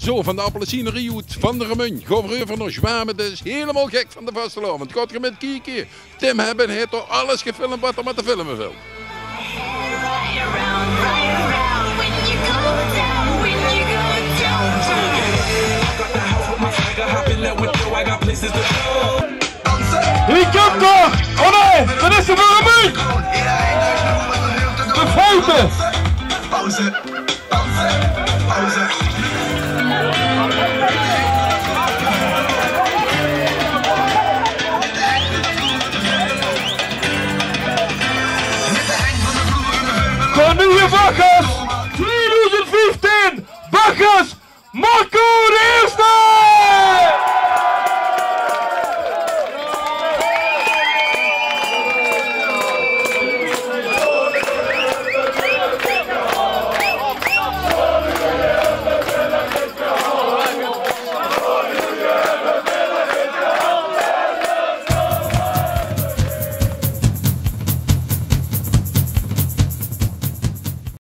Zo, van de appelsienrioet, van de remun, gouverneur van Oostwamen, dus helemaal gek van de vastelovend. Gaat er met kieken. Tim hebben heeft toch alles gefilmd wat er met de filmen wil. Wie komt er? Oh nee, dat is de remun! De fouten!